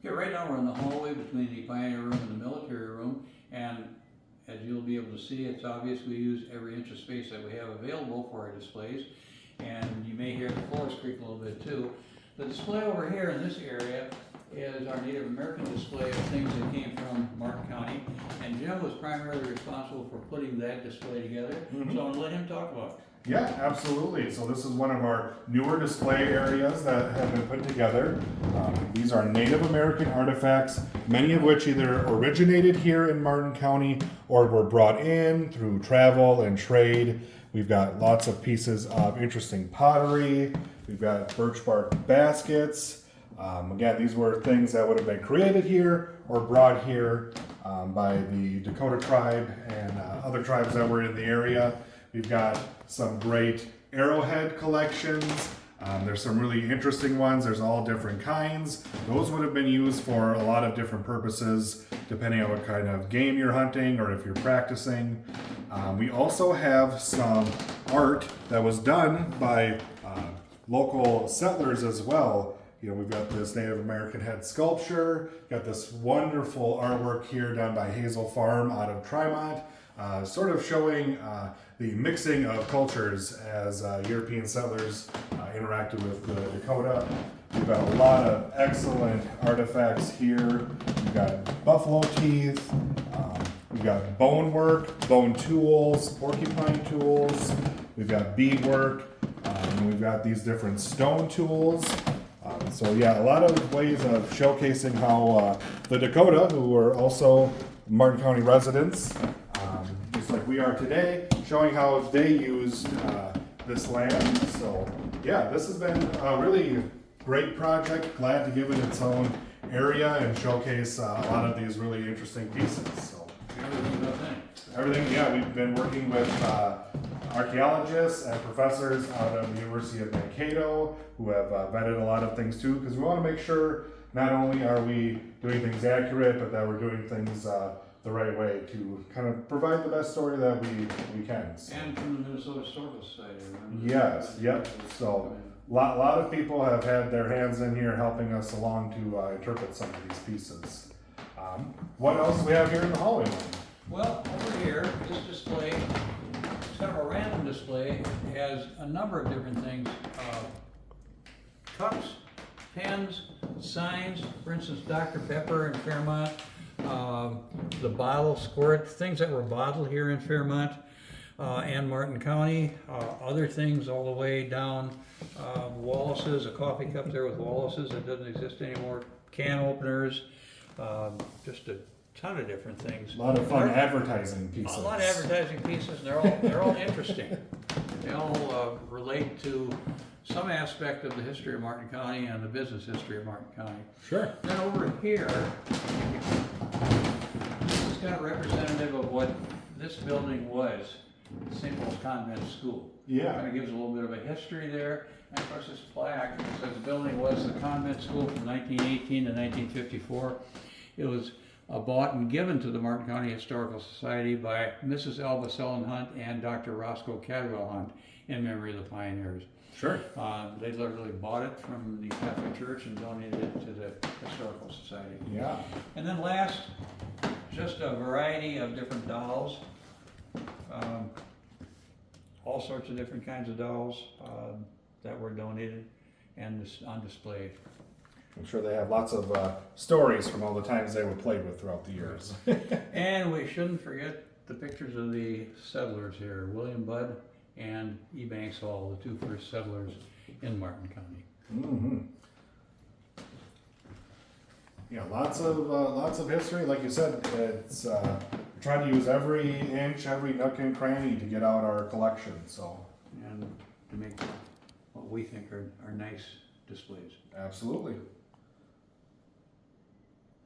Okay, right now we're in the hallway between the Pioneer Room and the Military Room, and as you'll be able to see, it's obvious we use every inch of space that we have available for our displays, and you may hear the floors creak a little bit too. The display over here in this area is our Native American display of things that came from Martin County, and Jim was primarily responsible for putting that display together, so I'm going to let him talk about it. Yeah, absolutely. So this is one of our newer display areas that have been put together. These are Native American artifacts, many of which either originated here in Martin County or were brought in through travel and trade. We've got lots of pieces of interesting pottery. We've got birch bark baskets. Again, these were things that would have been created here or brought here by the Dakota tribe and other tribes that were in the area. We've got some great arrowhead collections. There's some really interesting ones. There's all different kinds. Those would have been used for a lot of different purposes, depending on what kind of game you're hunting or if you're practicing. We also have some art that was done by local settlers as well. You know, we've got this Native American head sculpture, got this wonderful artwork here done by Hazel Farm out of Trimont, sort of showing the mixing of cultures as European settlers interacted with the Dakota. We've got a lot of excellent artifacts here. We've got buffalo teeth, we've got bone work, bone tools, porcupine tools, we've got beadwork, and we've got these different stone tools. So yeah, a lot of ways of showcasing how the Dakota, who were also Martin County residents, just like we are today, showing how they used this land. So yeah, this has been a really great project. Glad to give it its own area and showcase a lot of these really interesting pieces. So everything, yeah, we've been working with archaeologists and professors out of the University of Mankato who have vetted a lot of things too, because we want to make sure not only are we doing things accurate, but that we're doing things the right way to kind of provide the best story that we can. So. And from the Minnesota Historical Society. Yes, yep. So a lot of people have had their hands in here helping us along to interpret some of these pieces. What else do we have here in the hallway? Well, over here, this display, it's kind of a random display. It has a number of different things. Cups, pens, signs, for instance, Dr. Pepper in Fairmont, the bottle squirt, things that were bottled here in Fairmont and Martin County, other things all the way down Wallace's, a coffee cup there with Wallace's that doesn't exist anymore, can openers, just a ton of different things. A lot of fun advertising pieces. A lot of advertising pieces, and they're all interesting. They all relate to some aspect of the history of Martin County and the business history of Martin County. Sure. Then over here, this is kind of representative of what this building was, St. Paul's Convent School. Yeah. Kind of gives a little bit of a history there. And of course, this plaque says the building was the convent school from 1918 to 1954. It was bought and given to the Martin County Historical Society by Mrs. Elva Sellen Hunt and Dr. Roscoe Cadwell Hunt in memory of the pioneers. Sure. They literally bought it from the Catholic Church and donated it to the Historical Society. Yeah. And then last, just a variety of different dolls. All sorts of different kinds of dolls that were donated and on display. I'm sure they have lots of stories from all the times they were played with throughout the years. And we shouldn't forget the pictures of the settlers here, William Budd and E. Banks Hall, the two first settlers in Martin County. Mm-hmm. Yeah, lots of history. Like you said, it's trying to use every inch, every nook and cranny to get out our collection. So, and to make what we think are nice displays. Absolutely.